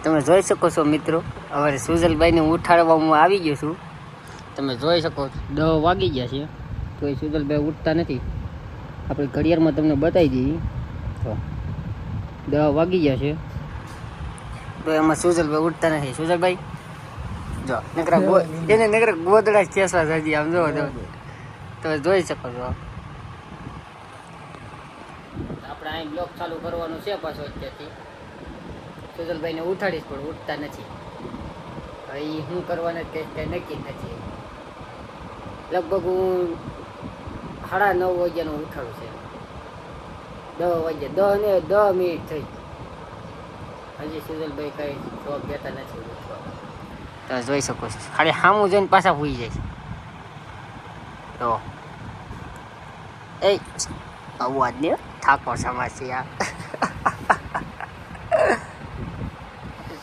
તમે જોઈ શકો છો મિત્રો, હવે સુજલભાઈને ઉઠાડવા હું આવી ગયો છું. તમે જોઈ શકો છો 10 વાગી ગયા છે તો એ સુજલભાઈ ઉઠતા નથી. આપણે ઘડિયાળમાં તમને બતાવી દઈએ તો 10 વાગી ગયા છે તો એમાં સુજલભાઈ ઉઠતા નથી. સુજલભાઈ જો એને નકરા ગોદડા ખેસવા હજી આમ જો તમે જોઈ શકો છો. આપણે અહીં બ્લોક ચાલુ કરવાનું છે પાછો અત્યારથી. સુજલભાઈને ઉઠાડીશ પણ ઉઠતા નથી. એ શું કરવાના કંઈ નક્કી નથી. લગભગ હું 9:30 વાગ્યાનું ઉઠાડું છે. 10 વાગ્યા 10 મિનિટ થઈ હજી સુજલભાઈ કઈ જોબ દેતા નથી. તમે જોઈ શકો છો ખાલી સામું જોઈને પાછા ભૂઈ જાય છે. તો એ અવાજ ને ઠાકોર સમાજ છે યાર.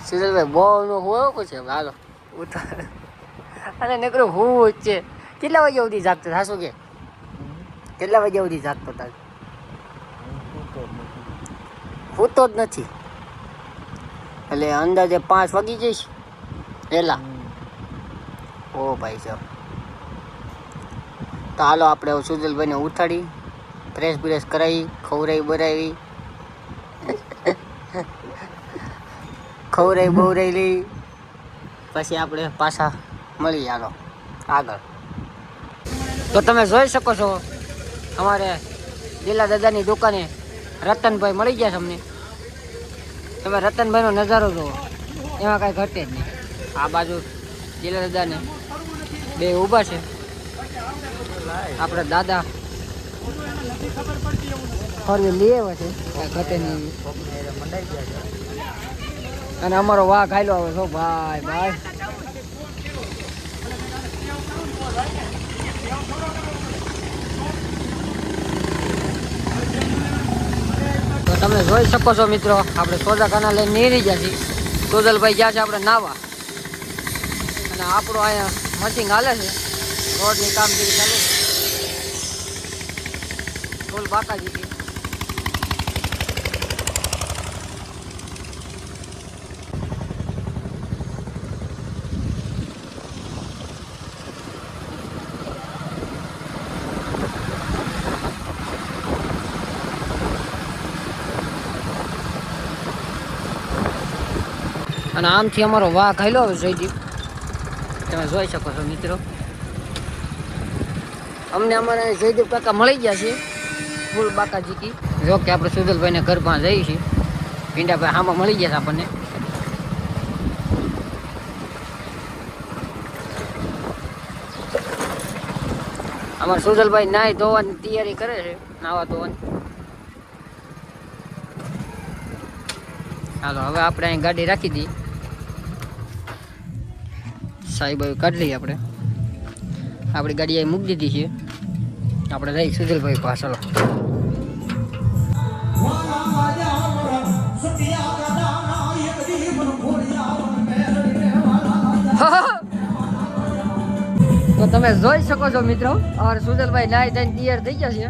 સુજલભાઈ બહુ નો હોવો પછી હાલો ઉઠા અને નકરું હું જ છે. કેટલા વાગ્યા સુધી જાગતો થાશો કે કેટલા વાગ્યા સુધી જાગતો હતા? હોતો જ નથી એટલે અંદાજે 5 વાગી જઈશ પહેલા. ઓ ભાઈ સાહેબ, તો હાલો આપણે સુજલભાઈને ઉઠાડી ફ્રેશ બ્રેશ કરાવી ખવરાવી બરાવી ખવરાવી બવરાવી લઈ પછી આપણે પાછા મળી હાલો આગળ. તો તમે જોઈ શકો છો અમારે દિલા દાદાની દુકાને રતનભાઈ મળી ગયા છે અમને. તમે રતનભાઈનો નજારો જુઓ, એમાં કાંઈ ઘટે જ નહીં. આ બાજુ દિલા દાદાને બે ઊભા છે. આપણે દાદા ફરવી લઈ આવ્યા છે, કાંઈ ઘટે નહીં. અને અમારો વાઘ હાલ્યો આવે છો ભાઈ ભાઈ. તો તમે જોઈ શકો છો મિત્રો, આપણે સોજાખાના લઈને નીકળી ગયા છીએ. સુજલભાઈ ગયા છે આપણે નાવા, અને આપણું અહીંયા મશીન હાલે છે, રોડની કામગીરી ચાલુ છે. ફૂલ બાકાજી અને આમથી અમારો વાઘ હાલ્યો આવે જયદીપ. તમે જોઈ શકો છો મિત્રો, અમને અમારા જયદીપ કાકા મળી ગયા છે ફૂલ બાકાજી. જો કે આપણે સુજલભાઈને ઘર પાસે જઈએ છીએ. ભીંડાભાઈ આમાં મળી ગયા છે આપણને. અમારા સુજલભાઈ નાહી ધોવાની તૈયારી કરે છે, નાવા ધોવાની. ચાલો હવે આપણે અહીં ગાડી રાખી દઈએ. સાહેબ કાઢી લઈએ આપણે. આપણી ગાડી અહીં મૂકી દીધી છે. આપણે રહી સુજલભાઈ પાસે. ચાલો તો તમે જોઈ શકો છો મિત્રો, અમારે સુજલભાઈ નાઈ ધોઈને તૈયાર થઈ ગયા છે,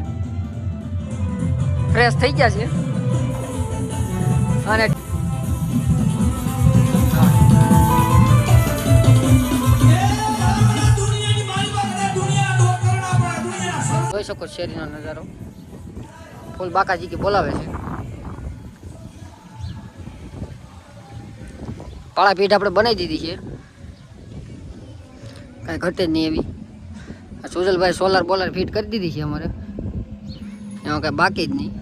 ફ્રેશ થઈ ગયા છે. અને જોઈ શકો શેરીનો નજારો, ફૂલ બાકાજી કે બોલાવે છે. પાળા પીઠ આપણે બનાવી દીધી છે, કાંઈ ઘટે જ નહીં એવી. સુજલભાઈ સોલાર બોલાર ફિટ કરી દીધી છે અમારે, એમાં કાંઈ બાકી જ નહીં.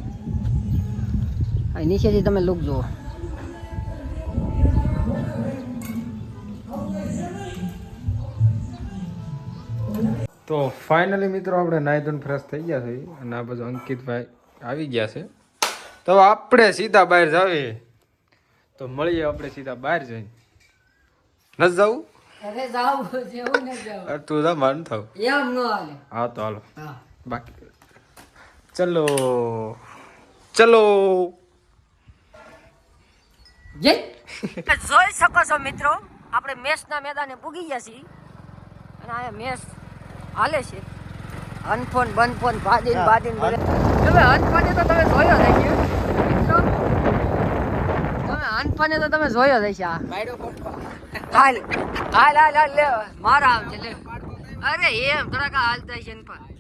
નીચેથી તમે લુક જુઓ. તો ફાઇનલી મિત્રો આપણે નાહી ધોઈને ફ્રેશ થઈ ગયા છે અને આ બાજુ અંકિતભાઈ આવી ગયા છે. તો આપણે સીધા બહાર જાવીએ, તો મળીએ આપણે સીધા બહાર જઈને. નથી જવું? અરે જાવ જેવું ન જાવ. તું જા માન થાવ એમ ન હાલે. હા તો હાલો. બાકી ચલો ચલો. જય જોઈ શકો છો મિત્રો, આપણે મેચના મેદાને પૂગી ગયા છીએ અને અહીંયા મેચ હાલે છે. અનફોન બનફોન ભાદીન ભાદીન તમે અનફોન તો તમે જોયો થઈ ગયો મિત્રો. તમે અનફાને તો તમે જોયો જ હશે આ બાયડો પપ્પા હાલ હાલ હાલ હાલ લે મારા આમ છે લે અરે એમ થોડાક હાલતા છે અનફા